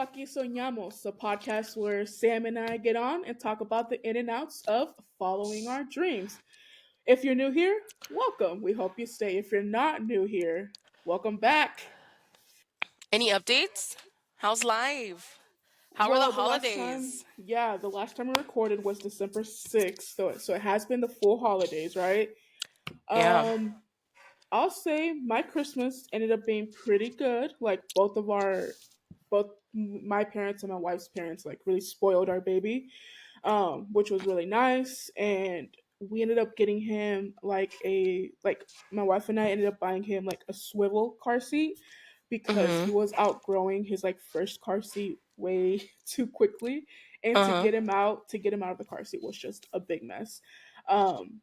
Aquí Soñamos, the podcast where Sam and I get on and talk about the in and outs of following our dreams. If you're new here, welcome. We hope you stay. If you're not new here, welcome back. Any updates? How's life? How were the Well, the last time, holidays? yeah, the last time we recorded was December 6th, so it has been the full holidays, right? Yeah. Um, I'll say my Christmas ended up being pretty good. Like both my parents and my wife's parents like really spoiled our baby, which was really nice. And we ended up getting him like my wife and I ended up buying him like a swivel car seat because he Mhm. was outgrowing his like first car seat way too quickly, and Uh huh. to get him out of the car seat was just a big mess. Um,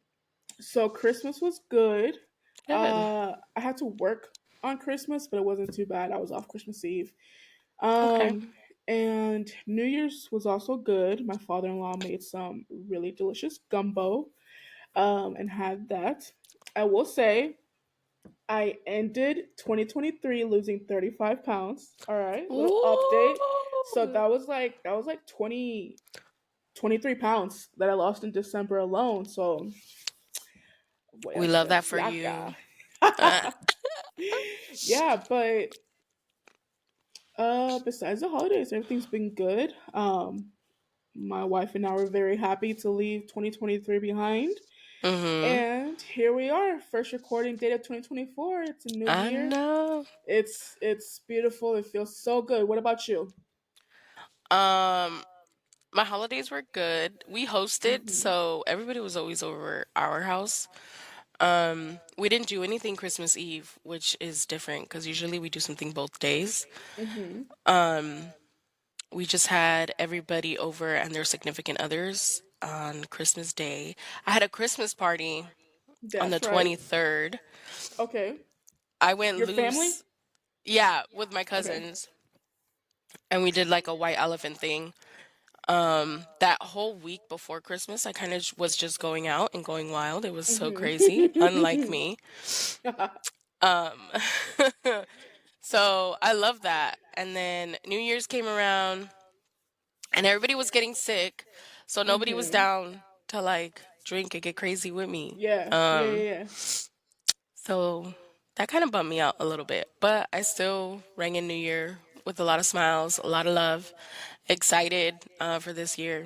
so Christmas was good. Good. I had to work on Christmas, but it wasn't too bad. I was off Christmas Eve. Okay. Um, and New Year's was also good. My father-in-law made some really delicious gumbo, and had that. I will say I ended 2023 losing 35 pounds. All right, little update. So Ooh. that was like 23 pounds that I lost in December alone. So voy a We love ser that for you. flaca. Uh, Yeah, but besides the holidays, everything's been good. My wife and I were very happy to leave 2023 behind. mhm. And here we are, first recording date of 2024. It's a new I year. know. It's beautiful. It feels so good. What about you? Um, my holidays were good. We hosted, Mhm. so everybody was always over our house. We didn't do anything Christmas Eve, which is different because usually we do something both days. Mhm. Um, we just had everybody over and their significant others on Christmas Day. I had a Christmas party on the That's right. 23rd. Okay. I went Your family? loose, yeah, with my Okay. cousins, and we did like a white elephant thing. That whole week before Christmas, I kind of was just going out and going wild. It was so crazy, unlike Mhm. me. Um, so I love that. And then New Year's came around, and everybody was getting sick, so nobody was Mhm. down to like drink and get crazy with me. Yeah. Yeah. Um, Yeah. so that kind of bummed me out a little bit, but I still rang in New Year with a lot of smiles, a lot of love, excited for this year.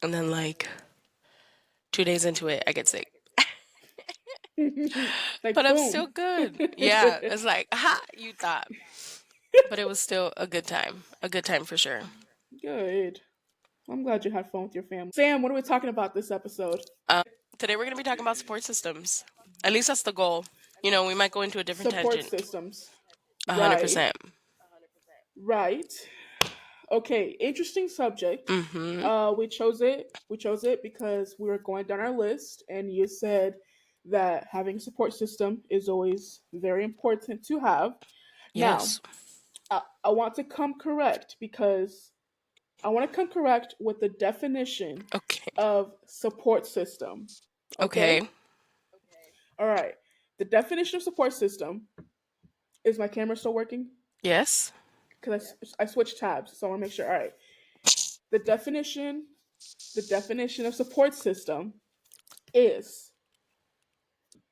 And then, like 2 days into it, I get sick, Yeah. but Like I'm still boom. good. Yeah, it's like, ha, you thought, but it was still a good time for sure. Good. I'm glad you had fun with your family. Sam, what are we talking about this episode? Today we're going to be talking about support systems. At least that's the goal. You know, we might go into a different Support tangent. systems. Right. 100%. Right. Okay, interesting subject. Mm-hmm. We chose it. We chose it because we were going down our list, and you said that having a support system is always very important to have. Now, Yes. I want to come correct because I want to come correct with the definition Okay. of support system. Okay. Okay? All right. The definition of support system is my camera still working? Yes. Because I switched tabs, so I want to make sure. All right. The definition the definition of support system is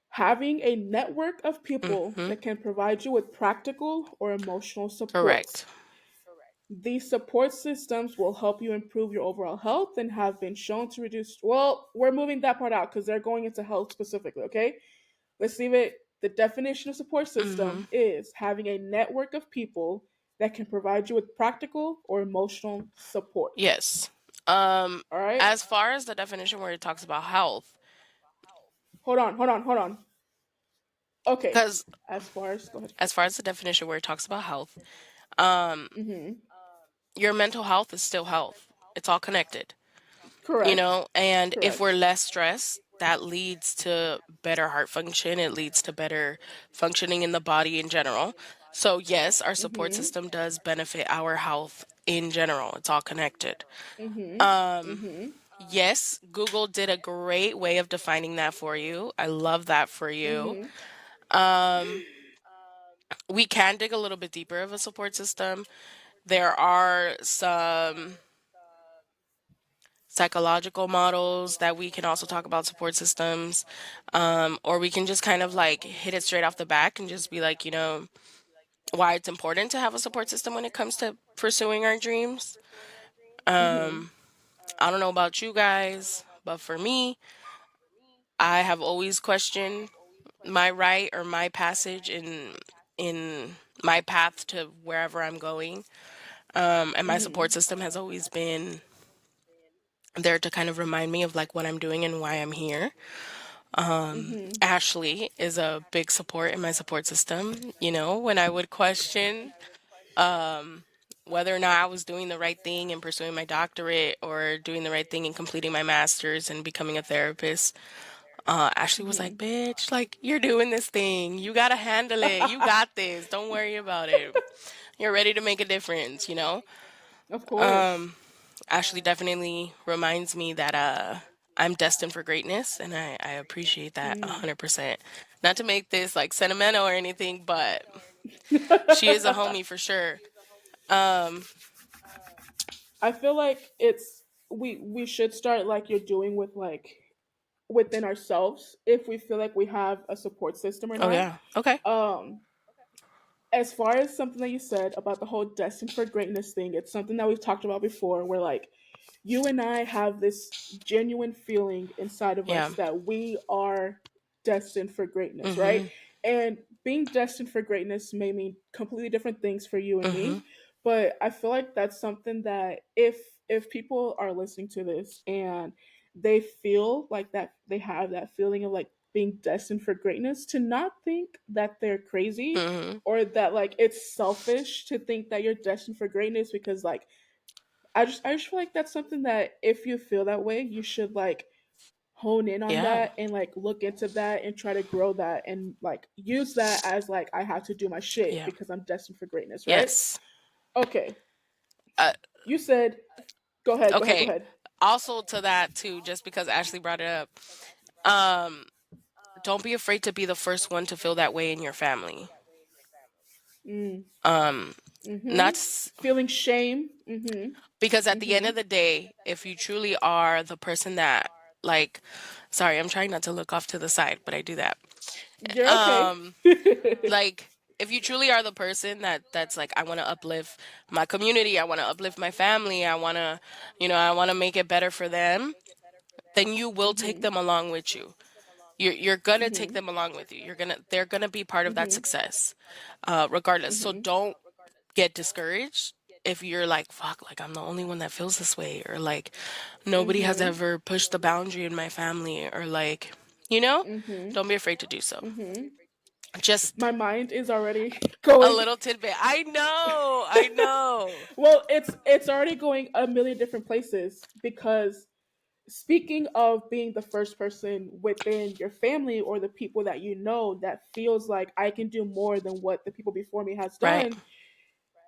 having a network of people Mm-hmm. that can provide you with practical or emotional support. Correct. These support systems will help you improve your overall health and have been shown to reduce. Well, we're moving that part out because they're going into health specifically, okay? Let's leave it. The definition of support Mm-hmm. system is having a network of people that can provide you with practical or emotional support. Yes. Um, All right? as far as the definition where it talks about health, Hold on. Okay. because Go ahead. as far as the definition where it talks about health, um, Mm-hmm. your mental health is still health. It's all connected, you Correct. know? And if we're Correct. less stressed, that leads to better heart function. It leads to better functioning in the body in general. So, yes, our support Mm-hmm. system does benefit our health in general. It's all connected. Mm-hmm. Um, Mm-hmm. yes, Google did a great way of defining that for you. I love that for you. Mm-hmm. Um, we can dig a little bit deeper of a support system. There are some psychological models that we can also talk about support systems, or we can just kind of like hit it straight off the back and just be like, why it's important to have a support system when it comes to pursuing our dreams. Mhm. I don't know about you guys, but for me, I have always questioned my right or my passage in my path to wherever I'm going. And my support Mhm. system has always been there to kind of remind me of like what I'm doing and why I'm here. Mhm. Ashley is a big support in my support system. When I would question whether or not I was doing the right thing in pursuing my doctorate or doing the right thing in completing my master's and becoming a therapist, Ashley was like, Mhm. "Bitch, like you're doing this thing. You gotta handle it. You got this. Don't worry about it. You're ready to make a difference." Of course. Ashley definitely reminds me that I'm destined for greatness, and I appreciate that Mm. 100%. Not to make this like sentimental or anything, but she is a homie for sure. Um, I feel like we should start like you're doing with like within ourselves if we feel like we have a support system or oh not. yeah, okay, Um as far as something that you said about the whole destined for greatness thing, it's something that we've talked about before where like you and I have this genuine feeling inside of yeah, us that we are destined for greatness, right? mhm, And being destined for greatness may mean completely different things for you and mhm, me, but I feel like that's something that if people are listening to this and they feel like that they have that feeling of like being destined for greatness, to not think that they're crazy mhm, or that like it's selfish to think that you're destined for greatness, because like I just feel like that's something that if you feel that way, you should like hone in on yeah, that and like look into that and try to grow that and like use that as like I have to do my shit yeah, because I'm destined for greatness, right? yes. Okay. Uh, You said go ahead, go ahead, go okay. ahead. Also to that too, just because Ashley brought it up, um, don't be afraid to be the first one to feel that way in your family. Mm. Um, not Mhm. s- Feeling shame. Mhm. because at the end of Mhm. the day, if you truly are the person that like, sorry, I'm trying not to look off to the side, but I do that. You're okay. Um, like if you truly are the person that's like, I want to uplift my community, I want to uplift my family, I want to make it better for them, then you will take Mhm. them along with you. You're gonna take Mhm. them along with you. They're gonna be part of that Mhm. success, regardless. So Mhm. don't get discouraged if you're like, fuck, like I'm the only one that feels this way, or like nobody has Mhm. ever pushed the boundary in my family, or like, you know, Mhm. don't be afraid to do so. Mhm. Just My mind is already a going. little tidbit. I know. Well, it's already going a million different places because speaking of being the first person within your family or the people that you know that feels like I can do more than what the people before me has Right. done,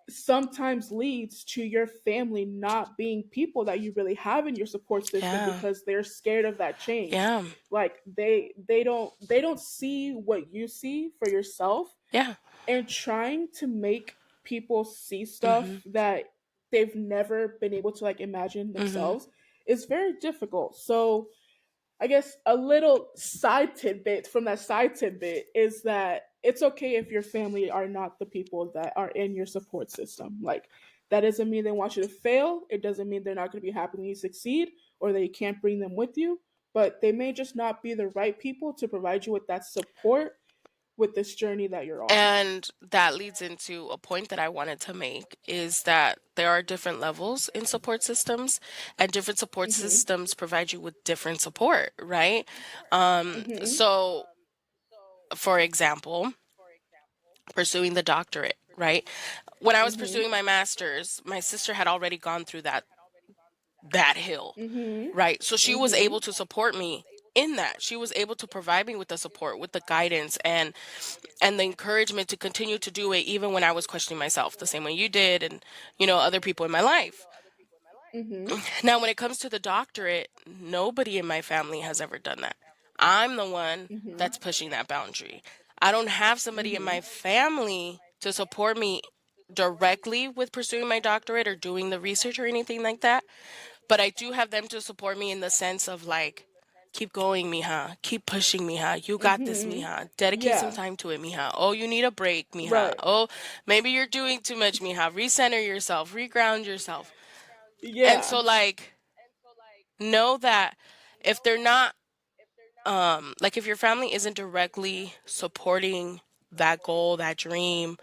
sometimes leads to your family not being people that you really have in your support system Yeah. because they're scared of that change. Yeah. Like they don't see what you see for yourself, Yeah. and trying to make people see Mhm. stuff that they've never been able to like imagine Mhm. themselves is very difficult. So I guess a little side tidbit from that side tidbit is that it's okay if your family are not the people that are in your support system. Like, that doesn't mean they want you to fail. It doesn't mean they're not going to be happy when you succeed or that you can't bring them with you. But they may just not be the right people to provide you with that support with this journey that you're on. And that leads into a point that I wanted to make is that there are different levels in support systems, and different support Mm-hmm. systems provide you with different support, right? Mm-hmm. So for example, pursuing the doctorate, right? When I was Mm-hmm. pursuing my master's, my sister had already gone through that hill, Mm-hmm. right? So she was Mm-hmm. able to support me in that. She was able to provide me with the support, with the guidance, and the encouragement to continue to do it even when I was questioning myself, the same way you did, and other people in my life. Mm-hmm. Now, when it comes to the doctorate, nobody in my family has ever done that. I'm the one Mm-hmm. that's pushing that boundary. I don't have somebody in Mm-hmm. my family to support me directly with pursuing my doctorate or doing the research or anything like that, but I do have them to support me in the sense of like, keep going, mija. Keep pushing, mija. You got this, Mhm. mija. Dedicate some Yeah. time to it, mija. Oh, you need a break, mija. Right. Oh, maybe you're doing too much, mija. Recenter yourself, reground yourself. And Yeah. so, like, know that if they're not, like, if your family isn't directly supporting that goal, that dream,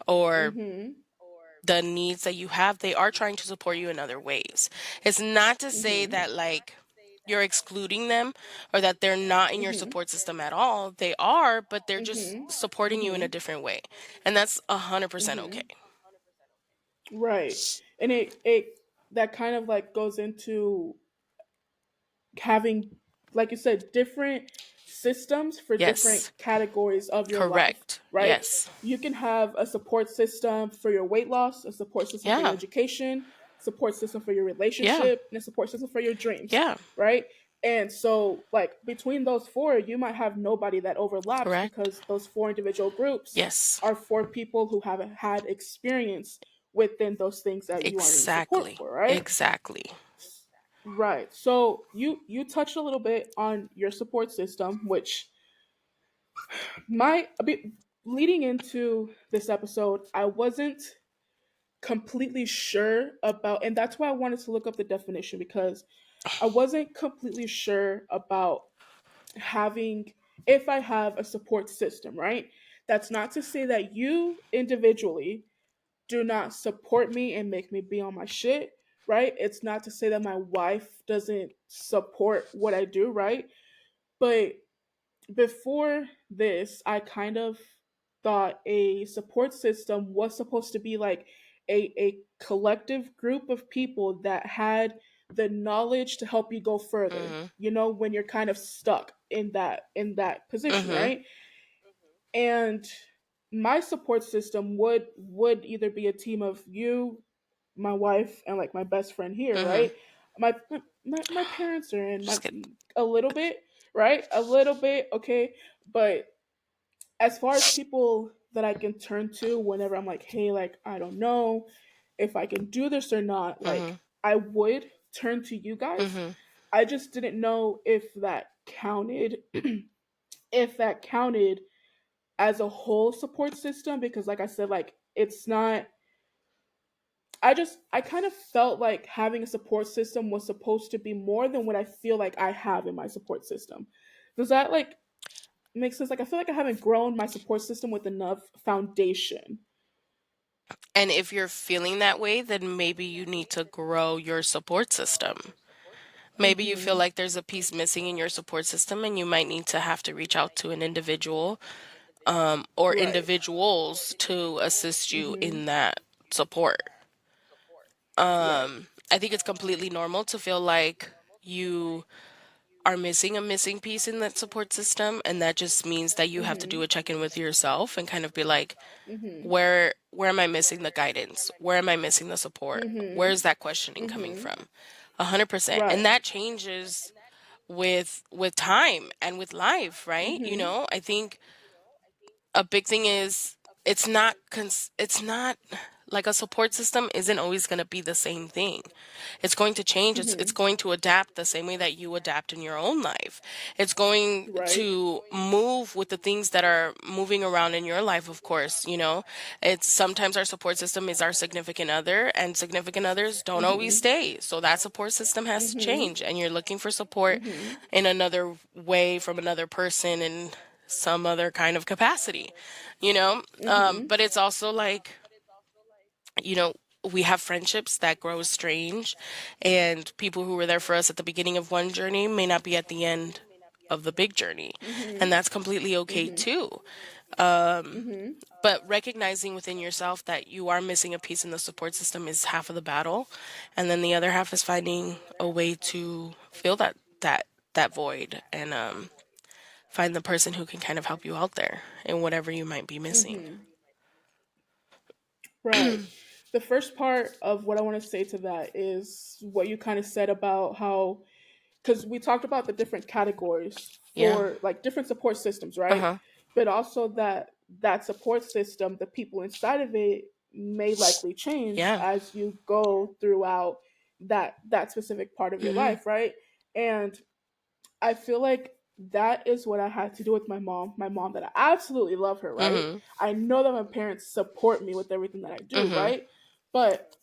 or Mhm. the needs that you have, they are trying to support you in other ways. It's not to say Mhm. that like you're excluding them or that they're not in your Mhm. support system at all. They are, but they're just Mhm. supporting you in a Mhm. different way. And that's 100% okay. Mhm. Right. And it that kind of like goes into having, like you said, different systems for different Yes. categories of your life, Correct. right? Yes. You can have a support system for your weight loss, a support system for your Yeah. education, support system for your Yeah. relationship, and a support system for your dreams, Yeah. right? And so, like, between those four, you might have nobody that overlaps Correct. because those four individual groups Yes. are for people who haven't had experience within those things that you are needing support Exactly. for, right? Exactly. Right. So you touched a little bit on your support system, which my a bit leading into this episode, I wasn't completely sure about, and that's why I wanted to look up the definition because I wasn't completely sure about having if I have a support system, right? That's not to say that you individually do not support me and make me be on my shit, right? It's not to say that my wife doesn't support what I do, right? But before this, I kind of thought a support system was supposed to be like a collective group of people that had the knowledge to help you go further. Mhm. You know, when you're kind of stuck in that position, Mhm. right? And my support system would either be a team of you, my wife, and like my best friend here, Mhm. right? My parents are in my Just get a little bit, right? A little bit, okay. But as far as people that I can turn to whenever I'm like, hey, like I don't know if I can do this or not, like mhm. I would turn to you guys. Mhm. I just didn't know if that counted as a whole support system because like I said, like it's not I kind of felt like having a support system was supposed to be more than what I feel like I have in my support system. Does that like make sense? Like I feel like I haven't grown my support system with enough foundation. And if you're feeling that way, then maybe you need to grow your support system. Maybe you feel Mhm. like there's a piece missing in your support system and you might need to have to reach out to an individual or Right. individuals to assist you Mhm. in that support. Right. I think it's completely normal to feel like you are missing a missing piece in that support system. And that just means that you have to do Mhm. a check in with yourself and kind of be like, Mhm. where am I missing the guidance? Where am I missing the support? Where Mhm. is that questioning coming Mhm. from? 100%. And Right. that changes with time and with life, right? You Mhm. know, I think a big thing is it's not like a support system isn't always going to be the same thing. It's going to change. It's Mhm. going to adapt the same way that you adapt in your own life. It's going Right. to move with the things that are moving around in your life, of course, you know. It's sometimes our support system is our significant other and significant others don't always Mhm. stay. So that support system has to Mhm. change and you're looking for support Mhm. in another way from another person in some other kind of capacity, you know. Mhm. But it's also like, you know, we have friendships that grow strange, and people who were there for us at the beginning of one journey may not be at the end of the big journey. And Mhm. that's completely okay Mhm. too. Mhm. But recognizing within yourself that you are missing a piece in the support system is half of the battle. And then the other half is finding a way to fill that void and find the person who can kind of help you out there in whatever you might be missing. Mhm. Right. The first part of what I want to say to that is what you kind of said about how, because we talked about the different categories Yeah. for like different support systems, right? Uh-huh. But also that support system, the people inside of it may likely change Yeah. as you go throughout that specific part of your Mhm. life, right? And I feel like that is what I had to do with my mom. My mom, that I absolutely love her, right? Mhm. I know that my parents support me with everything that I do, Mhm. right? But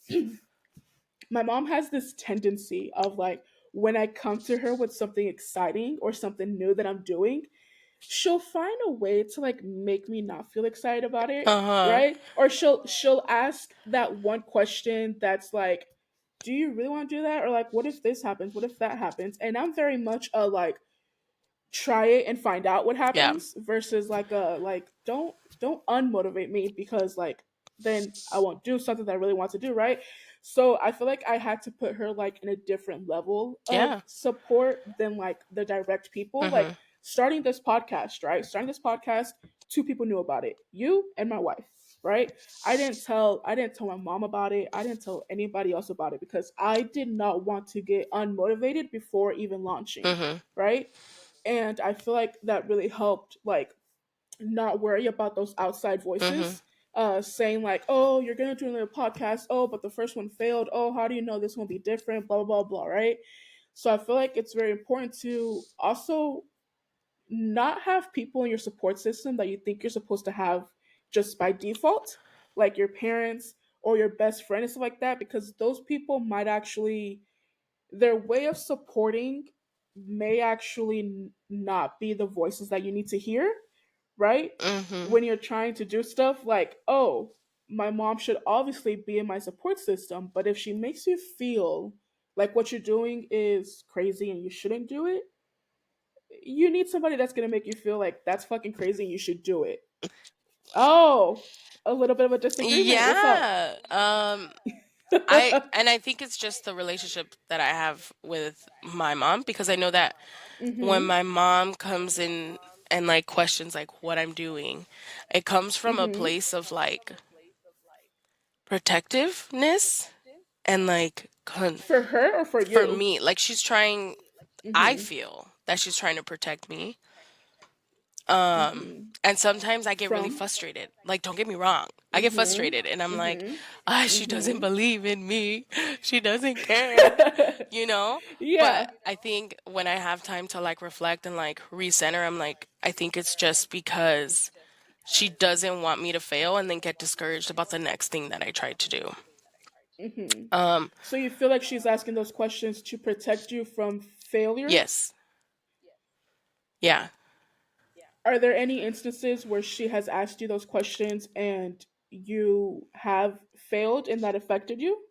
my mom has this tendency of like, when I come to her with something exciting or something new that I'm doing, she'll find a way to like make me not feel excited about it, Uh-huh. right? Or she'll ask that one question that's like, do you really want to do that? Or like, what if this happens? What if that happens? And I'm very much a like, try it and find out what Yeah. happens, versus like a like, don't unmotivate me, because like then I won't do something that I really want to do, right? So I feel like I had to put her like in a different level of Yeah. support than like the direct people. Like Mhm. starting this podcast, right? Starting this podcast, two people knew about it, you and my wife, right? I didn't tell my mom about it. I didn't tell anybody else about it because I did not want to get unmotivated before even launching, Mhm. right? And I feel like that really helped like not worry about those outside Mhm. voices saying like, oh, you're gonna do another podcast, oh, but the first one failed, oh, how do you know this one will be different, blah blah blah, right? So I feel like it's very important to also not have people in your support system that you think you're supposed to have just by default, like your parents or your best friend and stuff like that, because those people might actually, their way of supporting may actually not be the voices that you need to hear, right? Mhm. When you're trying to do stuff like, oh, my mom should obviously be in my support system, but if she makes you feel like what you're doing is crazy and you shouldn't do it, you need somebody that's going to make you feel like that's fucking crazy and you should do it. Oh, a little bit of a disagreement. What's up? Yeah. I think it's just the relationship that I have with my mom, because I know that when Mhm. my mom comes in and like questions like what I'm doing, it comes from a Mhm. place of like protectiveness and like For her or for for you? me, like she's trying, I Mhm. feel that she's trying to protect me. Mhm. And sometimes I get really From. frustrated. Like, don't get me wrong. I get Mhm. frustrated and I'm like, Mhm. ah, she doesn't Mhm. believe in me. She doesn't care, you know? But Yeah. I think when I have time to like reflect and like recenter, I'm like, I think it's just because she doesn't want me to fail and then get discouraged about the next thing that I tried to do. Mhm. Um, So you feel like she's asking those questions to protect you from failure? yes. Yeah. Are there any instances where she has asked you those questions and you have failed and that affected you?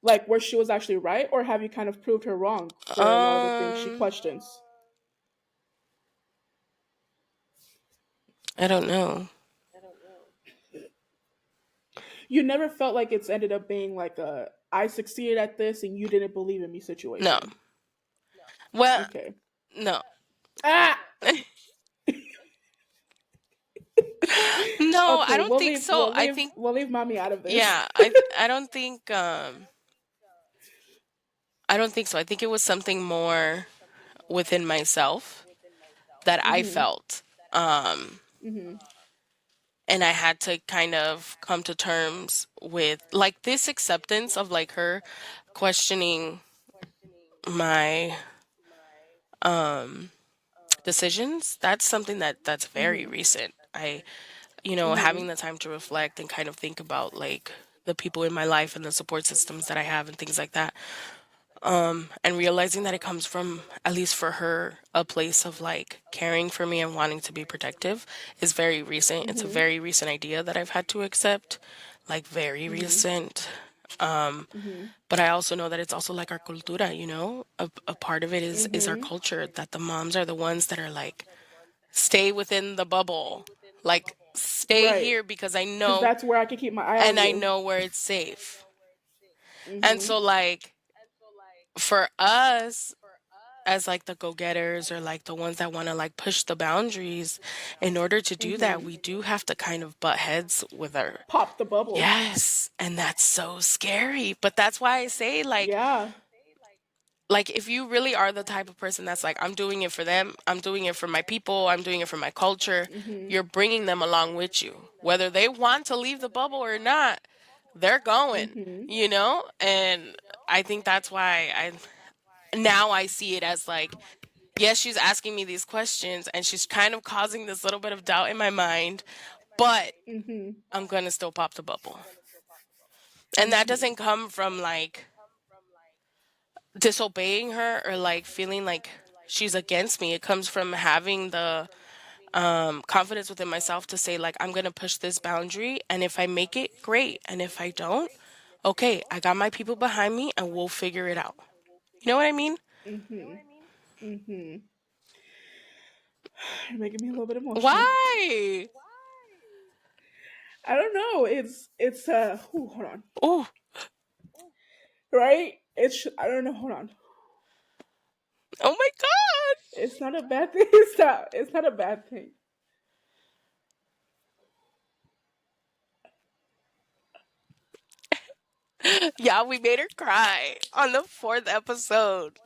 Like where she was actually right, or have you kind of proved her wrong for a lot of the things she Um, questions? I don't know. You never felt like it's ended up being like a I succeeded at this and you didn't believe in me No. situation. Well, Okay. no. Ah. No, I Okay, don't we'll think leave so. I think we'll leave mommy out of this. yeah, I don't think I don't think so. I think it was something more within myself that I Mhm. felt. Um Mhm. and I had to kind of come to terms with like this acceptance of like her questioning my decisions. That's something that's very Mhm. recent. Having Mhm. the time to reflect and kind of think about like the people in my life and the support systems that I have and things like that. And realizing that it comes from, at least for her, a place of like caring for me and wanting to be protective is very recent. It's a Mhm. very recent idea that I've had to accept, like very Mhm. recent. Mhm. But I also know that it's also like our cultura, a part of it is our Mhm. culture, that the moms are the ones that are like, stay within the bubble, like stay Right. here because I Because know that's where I can keep my eye on and I you. know where it's safe. And Mhm. so like for us as like the go-getters or like the ones that want to like push the boundaries, in order to do that Mhm. we do have to kind of butt heads with our, Pop the bubble. yes, and that's so scary. But that's why I say Yeah. like if you really are the type of person that's like, I'm doing it for them, I'm doing it for my people, I'm doing it for my culture, Mhm. you're bringing them along with you whether they want to leave the bubble or not. they're going, Mhm. you know? And I think that's why now I see it as like, yes, she's asking me these questions and she's kind of causing this little bit of doubt in my mind, but Mhm. I'm going to still pop the bubble. And that Mhm. doesn't come from like disobeying her or like feeling like she's against me. It comes from having the confidence within myself to say like I'm gonna push this boundary, and if I make it, great, and if I don't, okay, I got my people behind me, and we'll figure it out. You know what I mean? Mhm. Mhm. You're making me a little bit emotional. Why? I don't know. It's ooh, hold on. Oh, Right? I don't know. Hold on. oh my It's not a bad thing. It's not. It's not a bad thing. god! Yeah, we made her cry on the fourth episode.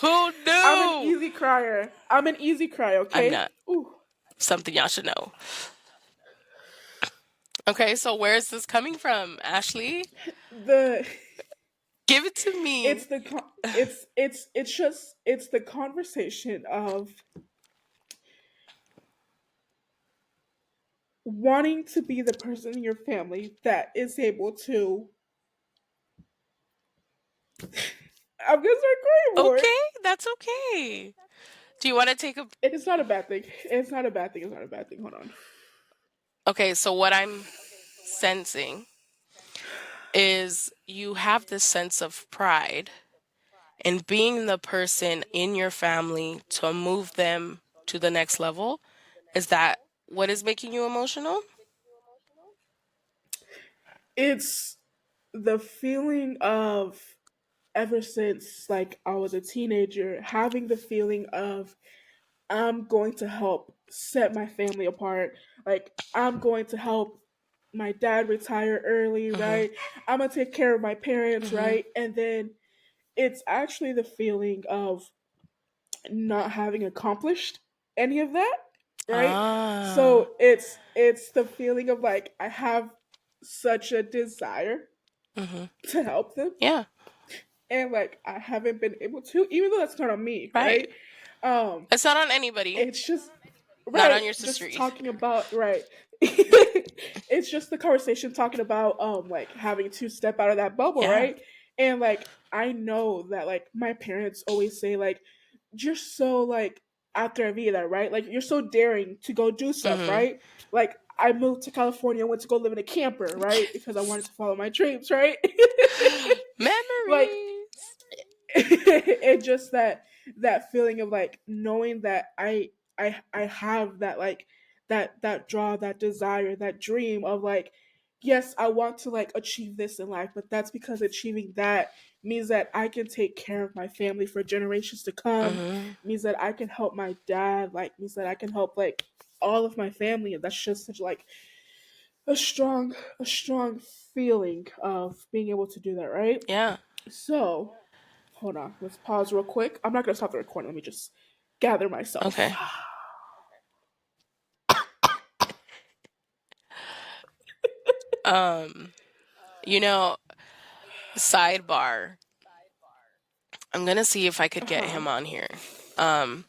Who I'm an knew? easy crier. I'm an easy crier. I'm Okay. not. Ooh. Something y'all should know. Okay, so where is this coming from, Ashley? The Give it to me. it's the conversation of wanting to be the person in your family that is able to. I'm gonna start crying more. Okay, that's okay. Do you want to take a It's not a bad thing. It's not a bad thing. It's not a bad thing. Hold on. Okay, so what I'm sensing is you have this sense of pride in being the person in your family to move them to the next level. Is that what is making you emotional? It's the feeling of ever since like I was a teenager, having the feeling of I'm going to help set my family apart. Like I'm going to help my dad retire early, Mhm. right? I'm gonna take care of my parents, Mhm. right? And then it's actually the feeling of not having accomplished any of that, right? Ah. So it's the feeling of like I have such a desire Mhm. to help them, Yeah. and like I haven't been able to, even though that's not on me, Right. right? Um, It's not on anybody. it's just Not right, on your sister just either. talking about right. It's just the conversation talking about like having to step out of that bubble, Yeah. right? And like I know that like my parents always say like you're so like atrevida, right? Like you're so daring to go do stuff, Mhm. right? Like I moved to California, went to go live in a camper, right? Because I wanted to follow my dreams, right? Like Memories. it just that feeling of like knowing that I have that like that draw, that desire, that dream of like yes, I want to like achieve this in life, but that's because achieving that means that I can take care of my family for generations to come, Mhm. means that I can help my dad, like means that I can help like all of my family, and that's just such like a strong feeling of being able to do that, right? Yeah. So hold on, let's pause real quick. I'm not gonna stop the recording. Let me just gather myself. Okay. Um, you know, sidebar. I'm gonna see if I could Uh get huh. him on here. Um,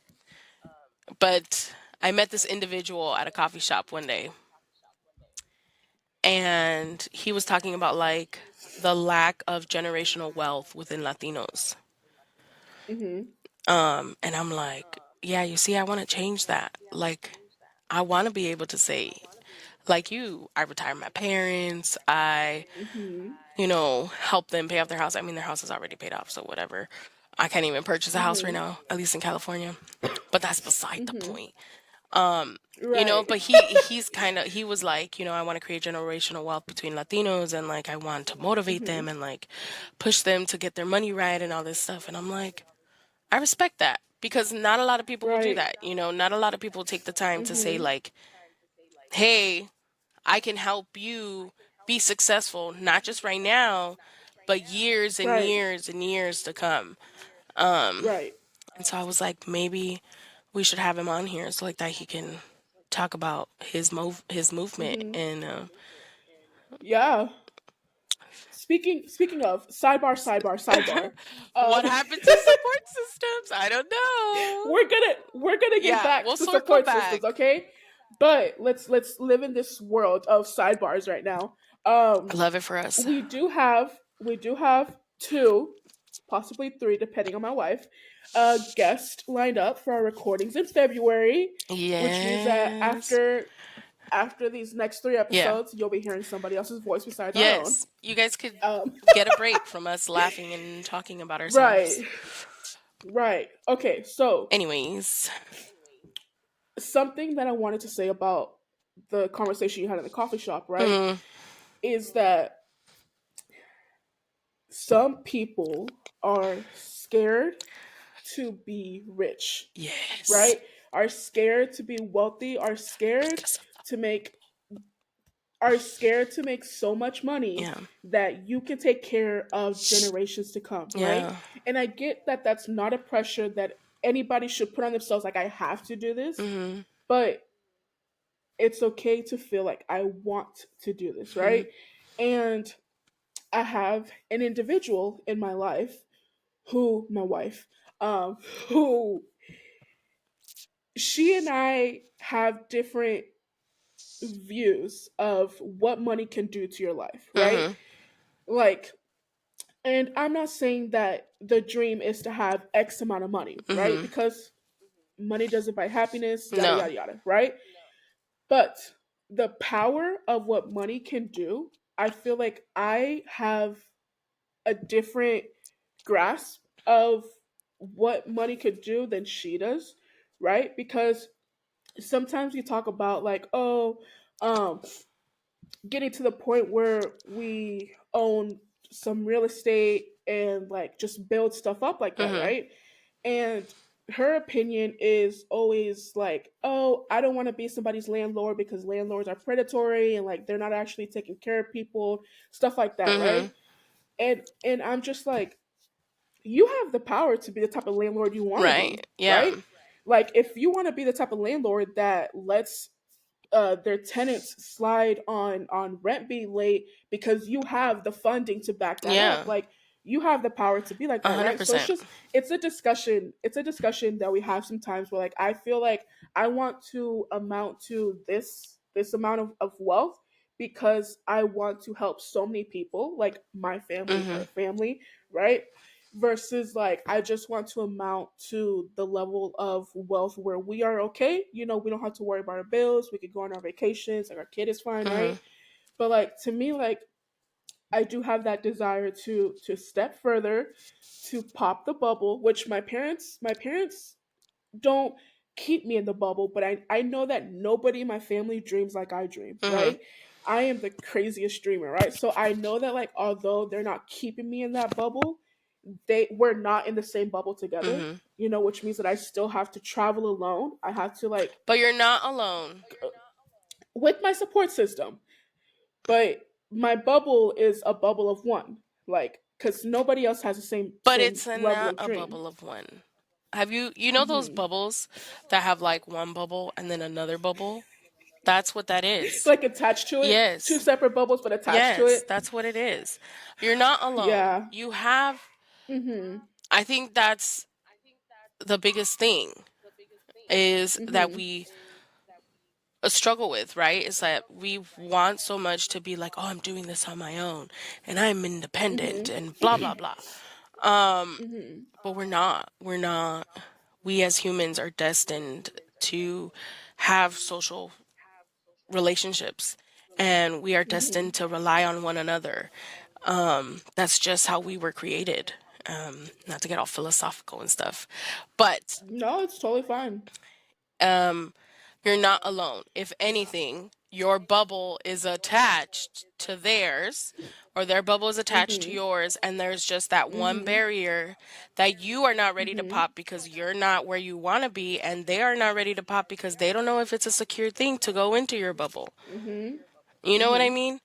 but I met this individual at a coffee shop one day, and he was talking about like the lack of generational wealth within Latinos. Mhm. And I'm like, yeah, you see, I want to change that. Like, I want to be able to say, like you, I retired my parents. Mhm. Help them pay off their house. I mean, their house is already paid off, so whatever. I can't even purchase a house right Mhm. now, at least in California. But that's beside the Mhm. point. Right. But he was like, I want to create generational wealth between Latinos, and like I want to motivate them Mhm. and like push them to get their money right and all this stuff. And I'm like, I respect that because not a lot of people will do Right. that. Not a lot of people take the time to say Mhm. like, "Hey, I can help you be successful, not just right now, but years and Right. years and years to come." Um, Right. and so I was like, maybe we should have him on here so like that he can talk about his movement Mhm. and Yeah. speaking of sidebar. What Um, happened to support systems? I don't know. we're gonna get Yeah, back we'll to circle support systems, back. okay? But let's live in this world of sidebars right now. I love it for us. We do have two, possibly three, depending on my wife, guests lined up for our recordings in February, which means that Yes. after these next three Yeah. episodes, you'll be hearing somebody else's voice besides our own. Yes. You guys could Um, get a break from us laughing and talking about ourselves. right, right. Okay, so Anyways. something that I wanted to say about the conversation you had in the coffee shop, right, Mm, is that some people are scared to be rich, yes. right? Are scared to be wealthy, Because of to make are scared to make so much money yeah. that you can take care of generations to come, right? Yeah. And I get that that's not a pressure that anybody should put on themselves like I have to do this, Mm-hmm. but it's okay to feel like I want to do this, Mm-hmm. right? And I have an individual in my life who, my wife, who she and I have different views of what money can do to your life, right? Mm-hmm. Like, and I'm not saying that the dream is to have X amount of money, right? Mm-hmm. Because money doesn't buy happiness, yada, No. yada, yada, right? But the power of what money can do, I feel like I have a different grasp of what money could do than she does, right? Because sometimes we talk about like, oh, um, getting to the point where we own some real estate and like just build stuff up like that, Mm-hmm. right? And her opinion is always like, oh, I don't want to be somebody's landlord because landlords are predatory and like they're not actually taking care of people, stuff like that, Mm-hmm. right? And I'm just like, you have the power to be the type of landlord you want to Right. be, Yeah. right? Like if you want to be the type of landlord that lets their tenants slide on rent being late because you have the funding to back that up, Yeah. like you have the power to be like A that, hundred right? So percent. it's a discussion that we have sometimes where like I feel like I want to amount to this amount of wealth because I want to help so many people, like my family, Mm-hmm. her family, right? Versus like I just want to amount to the level of wealth where we are okay. You know, we don't have to worry about our bills. We could go on our vacations, like our kid is fine, Mm-hmm. right? But like to me, like I do have that desire to step further, to pop the bubble, which my parents don't keep me in the bubble, but I know that nobody in my family dreams like I dream, Mm-hmm. right? I am the craziest dreamer, right? So I know that like although they're not keeping me in that bubble, we're not in the same bubble together, Mm-hmm. you know, which means that I still have to travel alone. I have to like But you're not alone. with my support system, but my bubble is a bubble of one, like because nobody else has the same But same it's level not of a dream. bubble of one. Have you know those Hmm. bubbles that have like one bubble and then another bubble? That's what that is. Like attached to it, two Yes. separate bubbles, but attached to Yes, it. that's what it is. You're not alone. Yeah. You have, Mhm. I think that's the biggest thing is that Mhm. we struggle with, right? Is that we want so much to be like, oh, I'm doing this on my own and I'm independent Mhm. and blah, blah, blah. Um, Mhm. but we're not. We're not. We as humans are destined to have social relationships and we are Mhm. destined to rely on one another. That's just how we were created. Not to get all philosophical and stuff, but No, it's totally fine. um, you're not alone. If anything, your bubble is attached to theirs, or their bubble is attached to Mhm. yours, and there's just that one Mhm. barrier that you are not ready to Mhm. pop because you're not where you want to be, and they are not ready to pop because they don't know if it's a secure thing to go into your bubble. Mhm. You know what I Mhm. mean?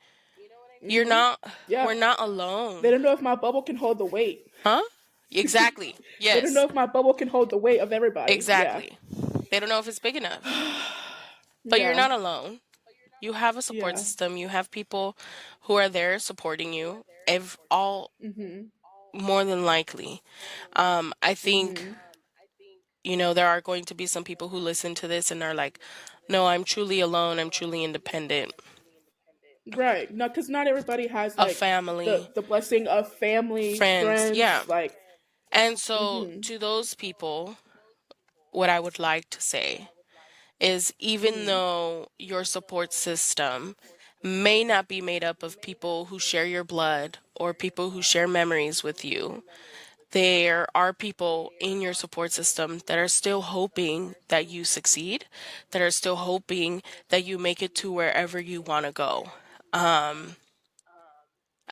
You're Mhm. not, Yeah. we're not They alone. don't know if my bubble can hold the weight. Huh? Exactly. They don't know Yes. if my bubble can hold the weight of everybody. Yeah. Exactly. They don't know if it's big enough. But you're Yeah. not alone. You have a support Yeah. system. You have people who are there supporting you. All Mhm. more than likely. I think, Mhm. there are going to be some people who listen to this and are like, no, I'm truly alone. I'm truly independent. Right. No, because not everybody has A like family, the blessing of family, friends. Yeah. friends. Like. And so Mhm. to those people, what I would like to say is even Mhm. though your support system may not be made up of people who share your blood or people who share memories with you, there are people in your support system that are still hoping that you succeed, that are still hoping that you make it to wherever you want to go.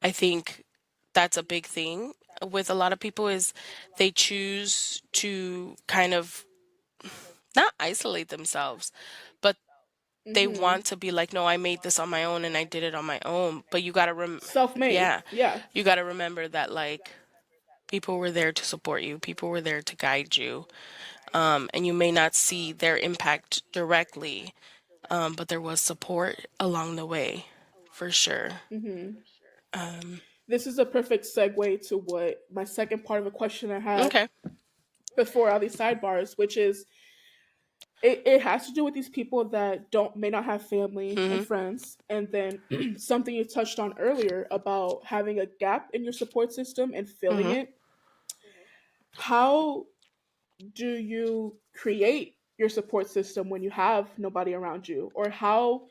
I think that's a big thing with a lot of people is they choose to kind of not isolate themselves, but they Mhm. want to be like, no, I made this on my own and I did it on my own. But you gotta Self-made. yeah, Yeah. you gotta remember that like people were there to support you, people were there to guide you, and you may not see their impact directly, but there was support along the way, for sure. Mhm. Um, This is a perfect segue to what my second part of a question I had okay. before all these sidebars, which is it has to do with these people that don't may not have family and Mhm. friends, and then something you touched on earlier about having a gap in your support system and filling Mhm. it. How do you create your support system when you have nobody around you, or how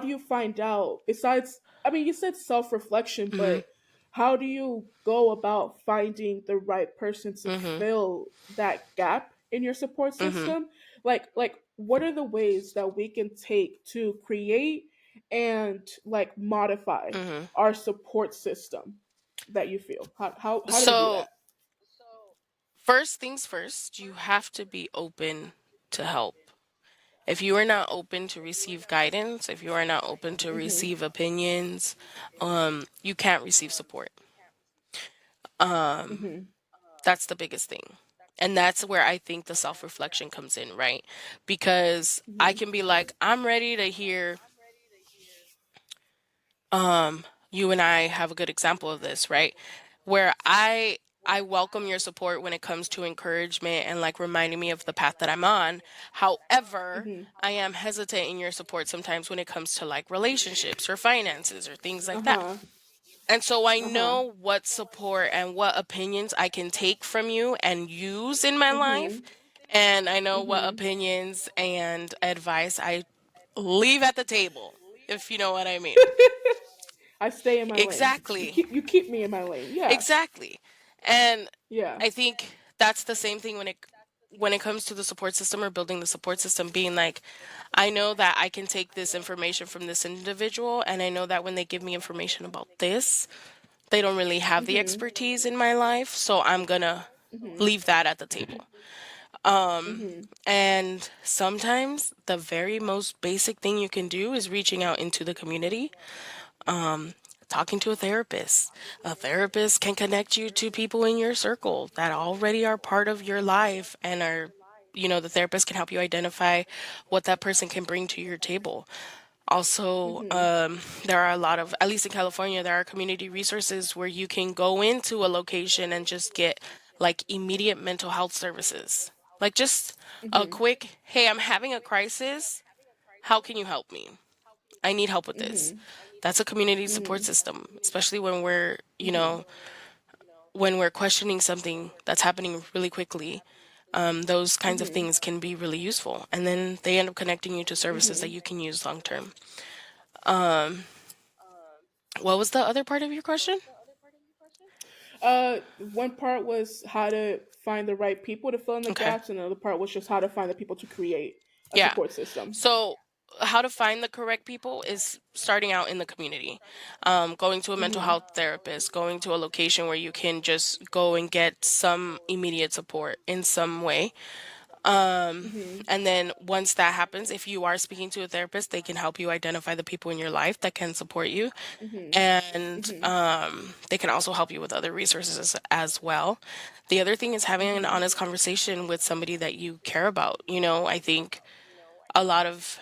do you find out, besides, I mean, you said self-reflection, Mhm. but how do you go about finding the right person to Mhm. fill that gap in your support Mhm. system? Like what are the ways that we can take to create and like modify Mhm. our support system that you feel? How do we do So, that? first things first, you have to be open to help. If you are not open to receive guidance, if you are not open to Mhm. receive opinions, you can't receive support. Mhm. That's the biggest thing. And that's where I think the self reflection comes in, right? Because I Mhm. can be like, I'm ready to hear, you and I have a good example of this, right? Where I welcome your support when it comes to encouragement and like reminding me of the path that I'm on. However, Mhm. I am hesitant in your support sometimes when it comes to like relationships or finances or things like that. Uh-huh. And so I Uh-huh. know what support and what opinions I can take from you and use in my life. Mhm. And I know what Mhm. opinions and advice I leave at the table, if you know what I mean. I stay in my lane. You Exactly. keep me in my lane. Yeah. Exactly. And Yeah. I think that's the same thing when it comes to the support system or building the support system being like I know that I can take this information from this individual and I know that when they give me information about this, they don't really have the Mhm. expertise in my life, so I'm going to Mhm. leave that at the table. Mhm. And sometimes the very most basic thing you can do is reaching out into the community, talking to a therapist. A therapist can connect you to people in your circle that already are part of your life and are, the therapist can help you identify what that person can bring to your table. Also, Mhm. there are a lot of, at least in California, there are community resources where you can go into a location and just get like immediate mental health services. Like just a Mhm. quick, hey, I'm having a crisis. How can you help me? I need help with this. Mhm. That's a community support Mhm. system, especially when we're, Mhm. when we're questioning something that's happening really quickly. Those kinds of Mhm. things can be really useful. And then they end up connecting you to services that Mhm. you can use long term. What was the other part of your question? One part was how to find the right people to fill in the Okay. gaps, and the other part was just how to find the people to create a Yeah. support system. So, how to find the correct people is starting out in the community, going to a mental Mhm. health therapist, going to a location where you can just go and get some immediate support in some way. Mhm. And then once that happens, if you are speaking to a therapist, they can help you identify the people in your life that can support you. Mhm. And Mhm. they can also help you with other resources as well. The other thing is having an Mhm. honest conversation with somebody that you care about. I think a lot of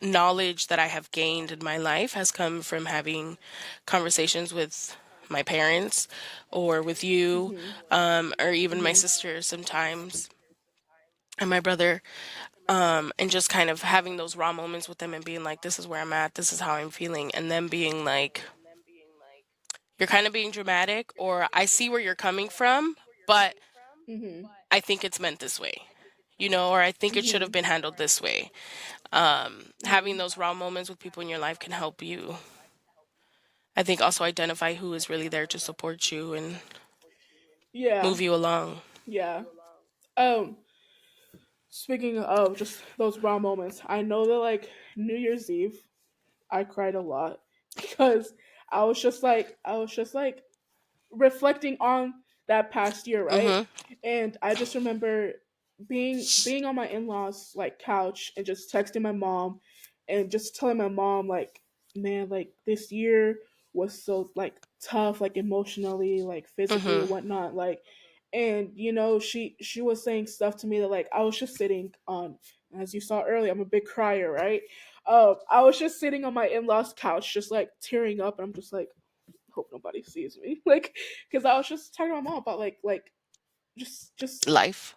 knowledge that I have gained in my life has come from having conversations with my parents or with you, Mhm. or even my Mhm. sister sometimes and my brother, and just kind of having those raw moments with them and being like, this is where I'm at, this is how I'm feeling, and them being like, you're kind of being dramatic, or I see where you're coming from, but Mhm. I think it's meant this way, or I think it should have Mhm. been handled this way. Having Mhm. those raw moments with people in your life can help you, I think, also identify who is really there to support you and Yeah. move you along. Yeah. Um. Speaking of just those raw moments, I know that like New Year's Eve, I cried a lot because I was just like reflecting on that past year, right? Mhm. And I just remember being on my in-laws like couch and just texting my mom and just telling my mom like, man, like this year was so like tough, like emotionally, like physically and Mhm. whatnot, like. And she was saying stuff to me that like I was just sitting on, as you saw earlier, I'm a big crier, right? I was just sitting on my in-laws couch just like tearing up, and I'm just like, hope nobody sees me, like, because I was just talking to my mom about like just just Life.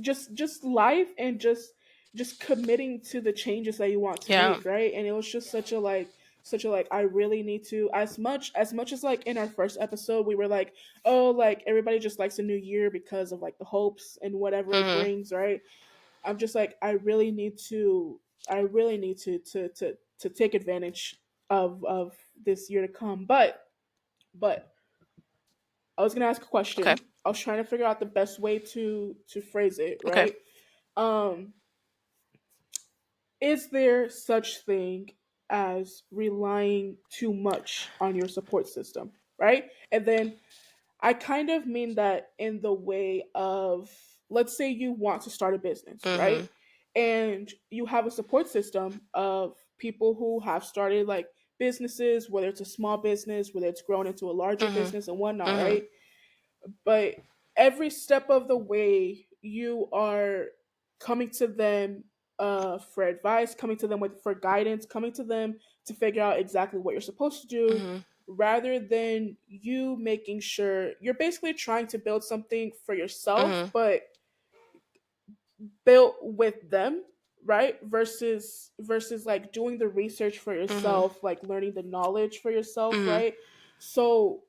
just life, and just committing to the changes that you want to Yeah. make, right? And it was just such a like I really need to, as much as like in our first episode we were like, oh, like everybody just likes a new year because of like the hopes and whatever it Mhm. brings, right? I'm just like, I really need to take advantage of this year to come. But I was gonna ask a Okay. question. I was trying to figure out the best way to phrase it, Okay. right? Um, is there such thing as relying too much on your support system, right? And then I kind of mean that in the way of, let's say you want to start a business, right? Mhm. And you have a support system of people who have started like businesses, whether it's a small business, whether it's grown into a larger Mhm. business and whatnot, Mhm. right? But every step of the way you are coming to them for advice, coming to them with for guidance, coming to them to figure out exactly what you're supposed to do, Mhm. rather than you making sure you're basically trying to build something for yourself, Mhm. but built with them, right? Versus like doing the research for Mhm. yourself, like learning the knowledge for yourself, Mhm. right? So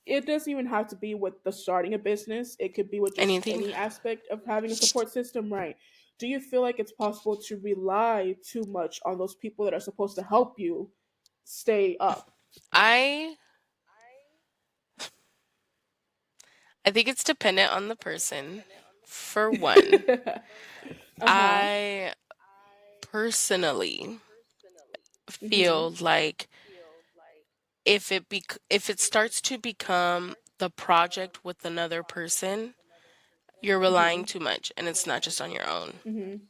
it doesn't even have to be with the starting a business. It could be with just Anything? any aspect of having a support system, right? Do you feel like it's possible to rely too much on those people that are supposed to help you stay up? I I think it's dependent on the person. For one, Uh huh. I personally Mhm. feel like if it starts to become the project with another person, you're relying Mhm. too much and it's not just on your own. Mhm.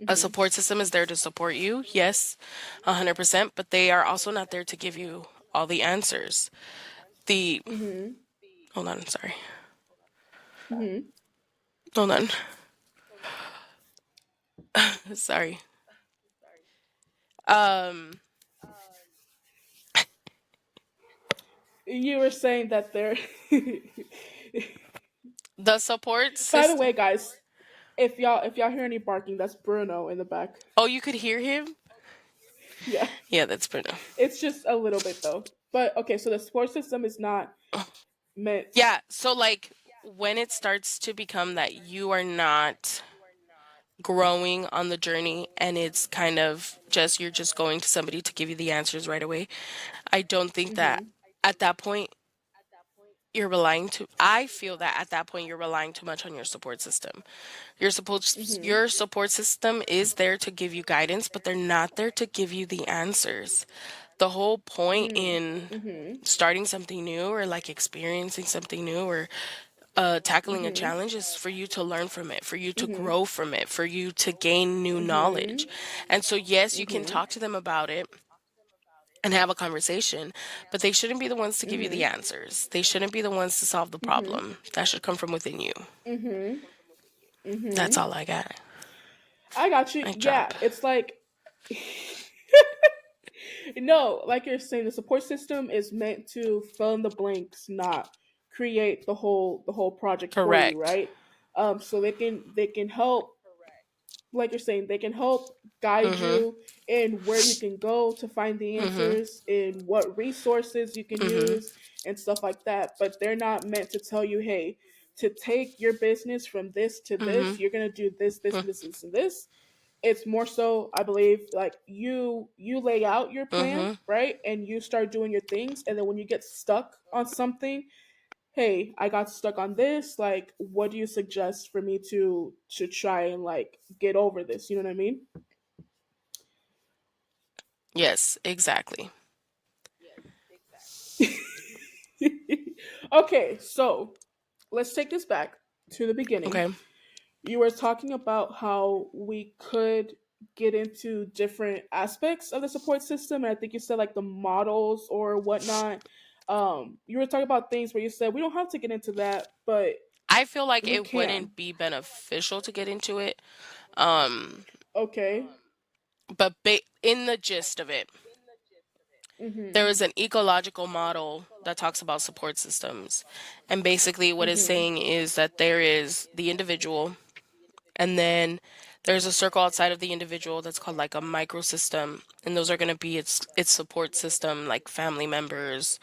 A Mhm. support system is there to support you, yes, 100%, but they are also not there to give you all the answers. The Mhm. Hold on, sorry. Mhm. Hold on. Sorry. Um You were saying that they're. the support By the system. way, guys, if y'all hear any barking, that's Bruno in the back. Oh, you could hear him? Yeah, Yeah, that's Bruno. it's just a little bit though. But okay, so the support system is not meant. Yeah, so like when it starts to become that you are not growing on the journey and it's kind of just you're just going to somebody to give you the answers right away. I don't think that Mhm. at that point you're relying too I feel that at that point you're relying too much on your support system. Mhm. Your support system is there to give you guidance, but they're not there to give you the answers. The whole point Mm. in Mhm. starting something new or like experiencing something new or tackling a Mhm. challenge is for you to learn from it, for you to Mhm. grow from it, for you to gain new knowledge. Mhm. And so, yes, you can Mhm. talk to them about it and have a conversation, but they shouldn't be the ones to give you the Mhm. answers. They shouldn't be the ones to solve the Mhm. problem. That should come from within you. Mhm. That's Mhm. all I got. I got you. Mic Yeah, drop. it's like No, like you're saying, the support system is meant to fill in the blanks, not create the whole project for you, Correct. right? So they can help, like you're saying, they can help guide Mhm. you in where you can go to find the Mhm. answers, in what resources you can Mhm. use, and stuff like that. But they're not meant to tell you, hey, to take your business from this to Mhm. this, you're gonna do this, this, Mm. and this, and this. It's more so, I believe, like you lay out your plan, Mhm. right, and you start doing your things, and then when you get stuck on something, hey, I got stuck on this, like what do you suggest for me to try and like get over this, you know what I mean? Yes, exactly. Okay, so let's take this back to the beginning. Okay. You were talking about how we could get into different aspects of the support system, and I think you said like the models or whatnot. You were talking about things where you said we don't have to get into that, but I feel like we it can. wouldn't be beneficial to get into it. Um, Okay. but in the gist of it, there Mhm. is an ecological model that talks about support systems. And basically, what it's Mhm. saying is that there is the individual, and then there's a circle outside of the individual that's called like a microsystem. And those are going to be its support system, like family members,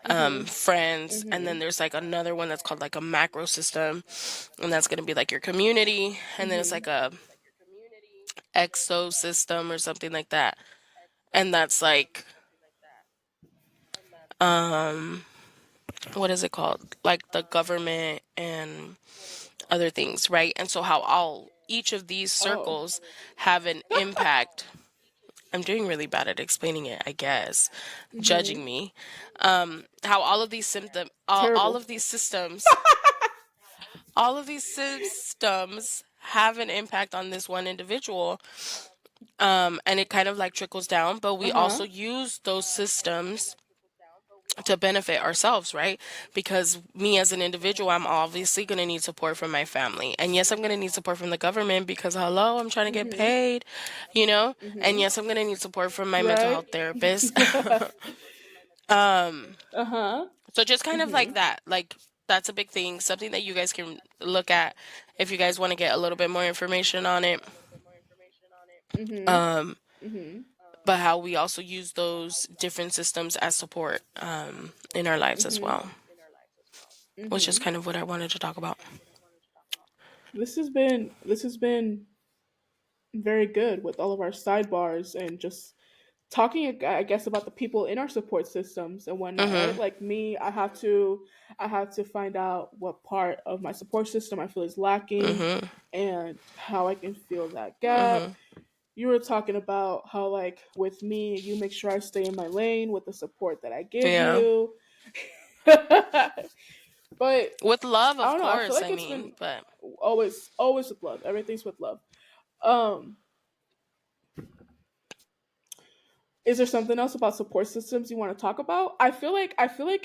Mhm. friends. And then Mhm. there's like another one that's called like a macro system, and that's going to be like your community. And then it's like Mhm. a exosystem or something like that. And that's like, um, what is it called? Like the government and other things, right? And so how all each of these Oh. circles have an impact. I'm doing really bad at explaining it, I guess. Judging Mhm. me. How all of these symptom all Terrible. of these systems all of these systems have an impact on this one individual. And it kind of like trickles down, but we Uh-huh. also use those systems to benefit ourselves, right? Because me as an individual, I'm obviously going to need support from my family. And yes, I'm going to need support from the government because, hello, I'm trying to get Mhm. paid, you know? And Mhm. yes, I'm going to need support from my mental Right? health therapist. um, Uh-huh. so just kind of like Mhm. that. Like, that's a big thing, something that you guys can look at if you guys want to get a little bit more information on it. Mhm. Um, Mhm. but how we also use those different systems as support in our lives as Mhm. well, which is Mhm. kind of what I wanted to talk about. This has been very good with all of our sidebars and just talking, I guess, about the people in our support systems and whatnot, right? Mhm. Like me, I have to find out what part of my support system I feel is lacking Mhm. and how I can fill that gap. Mhm. You were talking about how, like, with me, you make sure I stay in my lane with the support that I give Yeah. you. But I With love, of don't know, I feel course, like I it's mean, been but always with love. Everything's with love. Um, is there something else about support systems you want to talk about? I feel like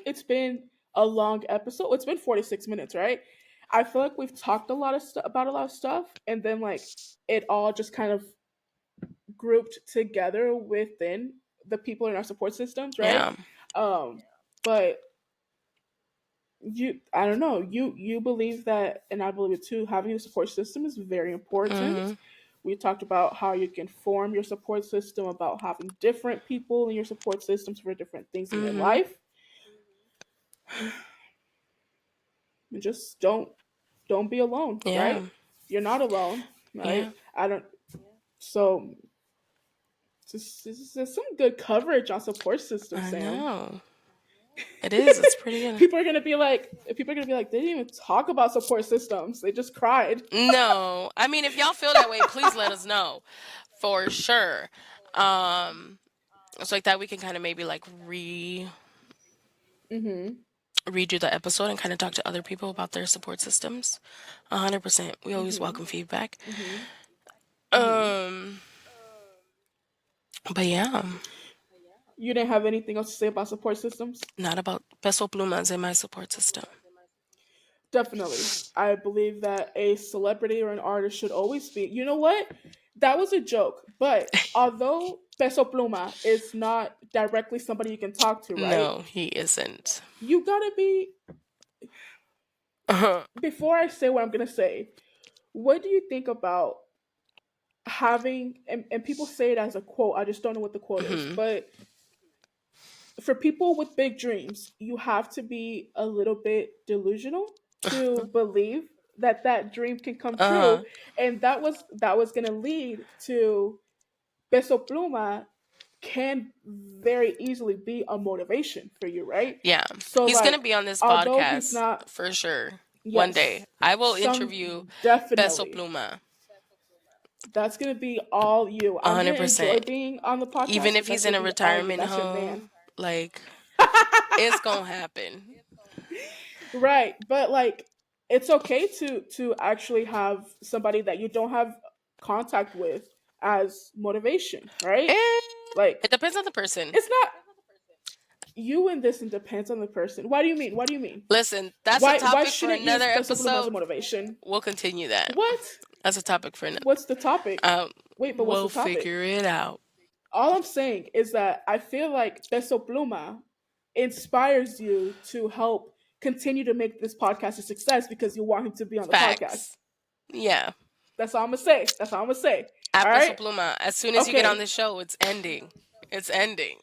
it's been a long episode. It's been 46 minutes, right? I feel like we've talked a lot of stuff about a lot of stuff, and then like it all just kind of grouped together within the people in our support systems, right? yeah. But I don't know, you believe that, and I believe it too, having a support system is very important. Mhm. We talked about how you can form your support system, about having different people in your support systems for different things in your Mhm. life. And just don't be alone, right? Yeah. You're not alone, Yeah. right? I don't so just some good coverage on support systems, I Sam. know. It is. It's pretty good. People are gonna be like, they didn't even talk about support systems. They just cried. No. I mean, if y'all feel that way, please let us know. For sure. Um it's like that we can kind of maybe like Mm-hmm. redo the episode and kind of talk to other people about their support systems. 100%. We always Mm-hmm. welcome feedback. Mm-hmm. Mm-hmm. Um but yeah, You didn't have anything else to say about support systems? not about peso plumas in my support system. Definitely. I believe that a celebrity or an artist should always be. You know what? that was a joke. But although Peso Pluma is not directly somebody you can talk to, right? No, he isn't. You gotta be. Before I say what I'm gonna say, what do you think about having, and people say it as a quote, I just don't know what the quote is, Mhm. but for people with big dreams, you have to be a little bit delusional to believe that that dream can come true, Uh-huh. and that was going to lead to Peso Pluma can very easily be a motivation for you, right? Yeah. So He's going to like, be on this although he's podcast not, for sure. One day. yes, I will some interview Peso definitely, Pluma. that's going to be all you. I'm going to enjoy 100%. being on the podcast, Even but if that's he's in going a to be all you. retirement That's your man. home, like, it's going to happen. Right, but like, it's okay to actually have somebody that you don't have contact with as motivation, right? Eh, Like, it depends on the person. it's not you in this, and depends on the person. Why do you mean? What do you mean? Listen, that's a Why topic for shouldn't another use Peso Pluma as a episode. motivation? We'll continue that. What? That's a topic for another. What's the topic? Um, Wait, but what's we'll the topic? figure it out. All I'm saying is that I feel like Peso Pluma inspires you to help continue to make this podcast a success because you want him to be on the podcast. Facts. Yeah. That's all I'm gonna say. That's all I'm gonna say. All At Peso right. Pluma, as soon as you get on Okay. the show, it's ending. It's ending.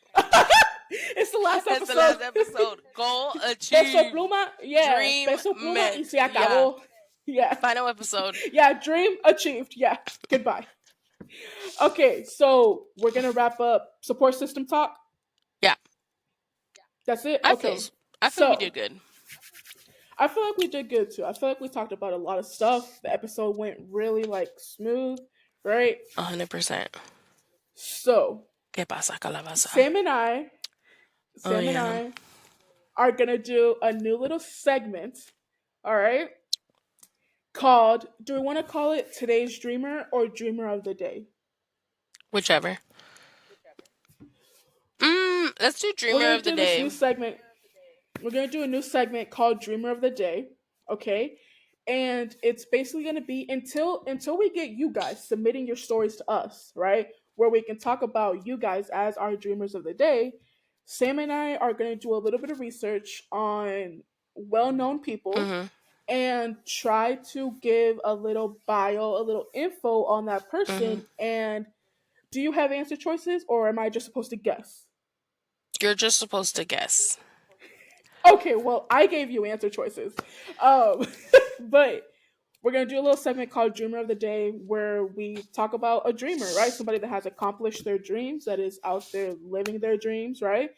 It's the last It's the episode. last episode. Goal Peso achieved. Pluma. Yeah. Dream Peso Pluma y met. se Yeah. acabó. Yeah. Final episode. Yeah. Dream achieved. Yeah. Goodbye. Okay. So we're gonna wrap up support system talk. Yeah. That's it. I feel Okay. I feel we did So good. I feel like we did good too. I feel like we talked about a lot of stuff. The episode went really like smooth, right? 100%. So ¿Qué pasa, calabaza? Sam and I, Oh Sam and yeah. I are gonna do a new little segment. All right, called. Do we want to call it Today's Dreamer or Dreamer of the Day? Whichever. Let's do We're Dreamer gonna of the do this new Day. segment. We're gonna do a new segment called Dreamer of the Day. Okay, and it's basically gonna be until we get you guys submitting your stories to us, right? Where we can talk about you guys as our dreamers of the day. Sam and I are gonna do a little bit of research on well-known people Mm-hmm. and try to give a little bio, a little info on that Mm-hmm. person. And do you have answer choices, or am I just supposed to guess? You're just supposed to guess. Okay, well, I gave you answer choices. Um, but we're going to do a little segment called Dreamer of the Day where we talk about a dreamer, right? Somebody that has accomplished their dreams, that is out there living their dreams, right?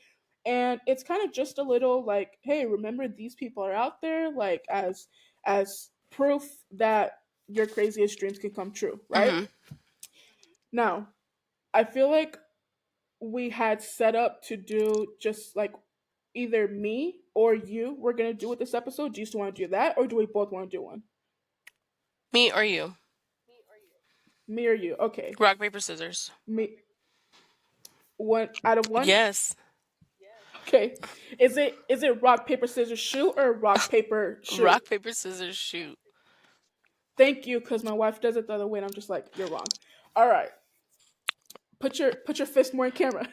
And it's kind of just a little like, hey, remember these people are out there, like as proof that your craziest dreams can come true, right? Mm-hmm. Now, I feel like we had set up to do just like either me or you we're gonna do with this episode. Do you still want to do that, or do we both want to do one? Me or you? Me or you? Okay. Rock, paper, scissors. Me. One out of one. Yes. Okay. Is it rock paper scissors shoot or rock paper shoot? Rock, paper, scissors, shoot. Thank you, because my wife does it the other way, and I'm just like, you're wrong. All right. Put your fist more in camera.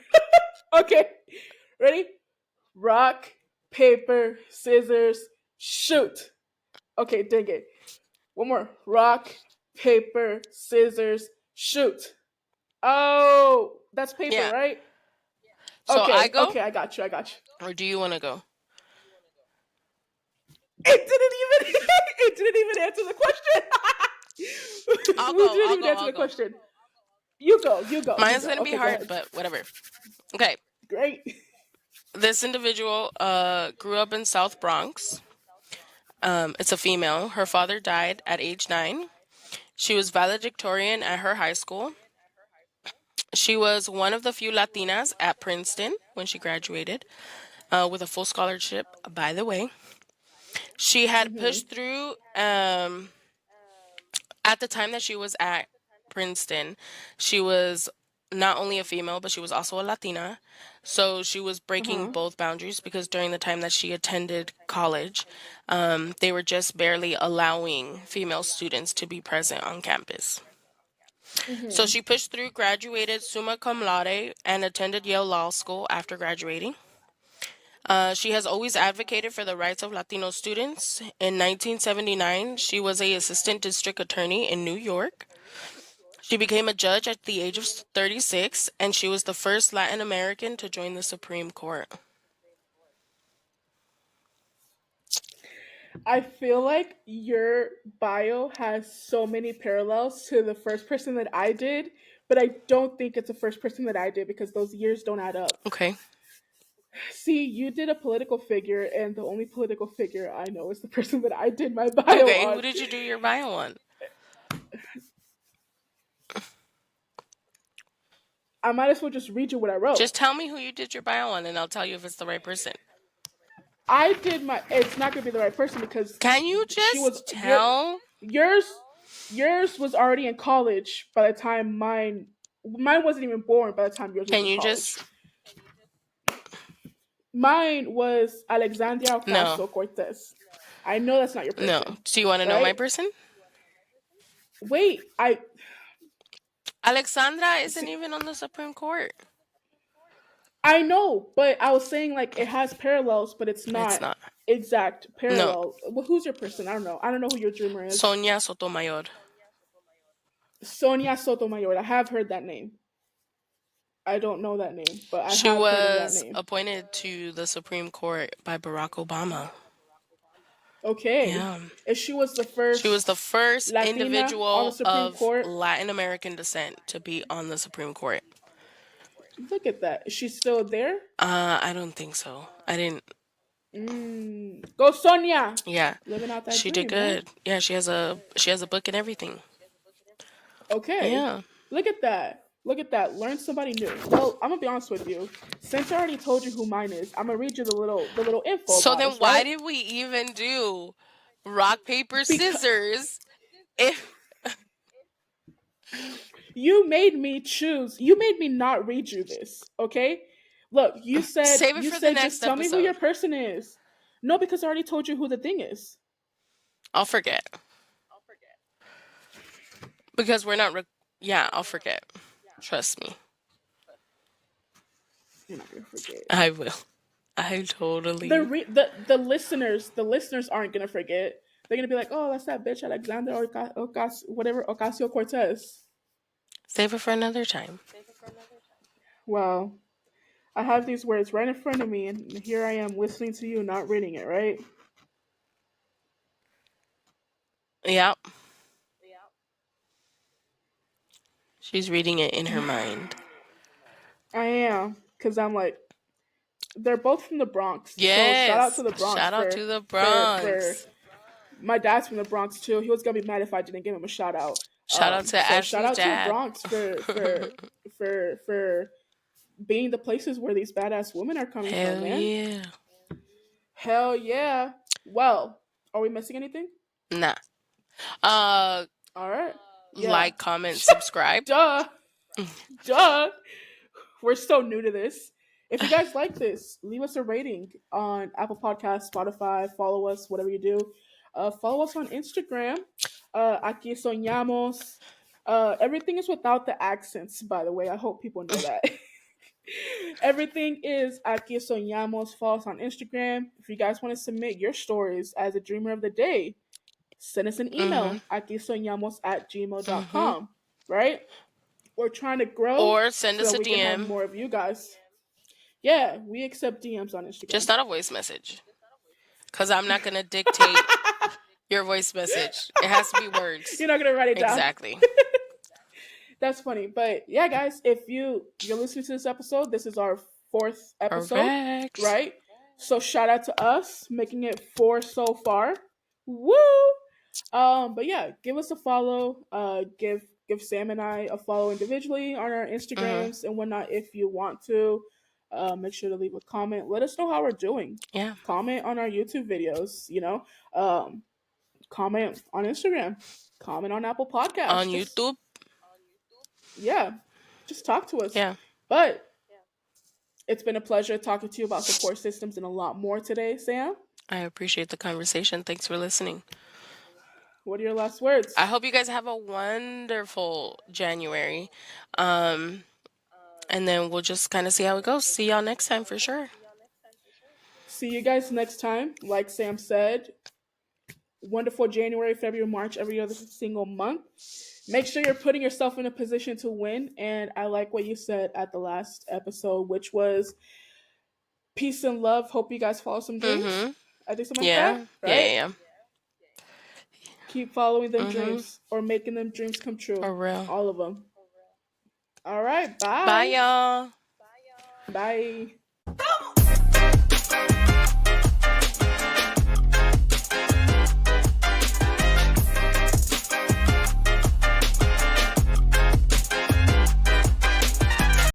Okay. Ready? Rock paper scissors shoot. Okay, dang it. One more. Rock, paper, scissors, shoot. Oh, that's paper, Yeah. right? So I Okay, go, okay, I got you, I got you. or do you want to go? It didn't even it didn't even answer the I'll question. We go. didn't I'll even go. answer I'll the go. question. You Mine's go. gonna be Okay, go hard, ahead. but whatever. Okay. Great. This individual grew up in South Bronx. It's a female. Her father died at age 9. She was valedictorian at her high school. She was one of the few Latinas at Princeton when she graduated, with a full scholarship, by the way. She had Mm-hmm. pushed through at the time that she was at Princeton. She was not only a female, but she was also a Latina. So she was breaking Uh-huh. both boundaries because during the time that she attended college, they were just barely allowing female students to be present on campus. So Hmm. she pushed through, graduated summa cum laude, and attended Yale Law School after graduating. She has always advocated for the rights of Latino students. In 1979, she was a assistant district attorney in New York. She became a judge at the age of 36, and she was the first Latin American to join the Supreme Court. I feel like your bio has so many parallels to the first person that I did, but I don't think it's the first person that I did because those years don't add up. Okay. See, you did a political figure, and the only political figure I know is the person that I did my bio Okay, who on. did you do your bio on? I might as well just read you what I Just wrote. tell me who you did your bio on, and I'll tell you if it's the right person. I did my. It's not gonna be the right person because Can you she was just tell? yours. Yours was already in college by the time mine wasn't even born by the time yours was Can in you just. college. Mine was Alexandria No, Ocasio Cortez. I know that's not your no. person, Do you want to know my right? person? Wait, I Alexandra isn't see. even on the Supreme Court. I know, but I was saying like it has parallels, but it's It's not not. exact No. parallel. Well, who's your person? I don't know. I don't know who your dreamer is. Sonia Sotomayor. Sonia Sotomayor. I have heard that name. I don't know that name, but I She have heard of that was name. appointed to the Supreme Court by Barack Obama. Okay. Yeah. And she was the She was the first first Latina on the individual Supreme of Court. Latin American descent to be on the Supreme Court. Look at that. Is she still there? I don't think so. I didn't. Go Sonia. Yeah, Living out that she did dream, man. good. Yeah, she has a book and everything. Okay. Yeah. Look at that. Look at that. Learn somebody new. Well, I'm gonna be honest with you. Since I already told you who mine is, I'm gonna read you the little info So about then, us, why right? did we even do rock paper Because scissors? If you made me choose. You made me not read you this, okay? Look, you said save it you for the said just next tell me who your episode, person is. No, because I already told you who the thing is. I'll forget because we're not. Yeah, I'll forget. Trust me, You're not gonna forget. I will. I totally. The listeners aren't gonna forget. They're gonna be like, oh, that's that bitch Alexander whatever Ocasio Cortez. Save it for another time. Well, I have these words right in front of me, and here I am listening to you, not reading it. Right? Yeah, she's reading it in her mind. I am, because I'm like, they're both from the Bronx, so shout out to Yes. the Bronx Shout out for to the for Bronx. my dad's from the Bronx too. He was gonna be mad if I didn't give him a shout out. Shout out to So shout Ashley's out to the dad. Bronx for being the places where these badass women are coming from, Hell man. yeah. Hell yeah. Well, are we missing anything? Nah. Uh, All right. Yeah. like, comment, subscribe. Duh. Duh. We're so new to this. If you guys like this, leave us a rating on Apple Podcasts, Spotify. Follow us, whatever you do. Follow us on Instagram. Aquí soñamos. Everything is without the accents, by the way. I hope people know that. Everything is Aquí soñamos. Follow us on Instagram. If you guys want to submit your stories as a dreamer of the day, send us an Mm-hmm. email, akisoñamos at Mm-hmm. gmail.com. Right? We're trying to grow Or send so us that a we can have DM. more of you guys. Yeah, we accept DMs on Just Instagram. not a voice message. Because I'm not going to dictate your voice message. It has to be words. You're not gonna write it down. Exactly. That's funny. But yeah, guys, if you're listening to this episode, this is our fourth episode, Correct. right? So shout out to us making it four so far. Woo! But yeah, give us a follow. Give Sam and I a follow individually on our Mm-hmm. Instagrams and whatnot if you want to. Make sure to leave a comment. Let us know how we're doing. Yeah. Comment on our YouTube videos. Comment on Instagram. Comment on Apple On Podcasts. Just YouTube. yeah, just talk to us. Yeah. But it's been a pleasure talking to you about support systems and a lot more today, Sam. I appreciate the conversation. Thanks for listening. What are your last I words? hope you guys have a wonderful January. Um, and then we'll just kind of see how it goes. See y'all next time for sure. See you guys next time. Like Sam said, wonderful January, February, March, every other single month. Make sure you're putting yourself in a position to win. And I like what you said at the last episode, which was peace and love. Hope you guys follow some dreams. Mm-hmm. I think something like that, Yeah. Yeah. right? Yeah. Keep following them Mm-hmm. dreams or making them dreams come true. For real. All of them. All right. Bye, Bye. y'all. Bye.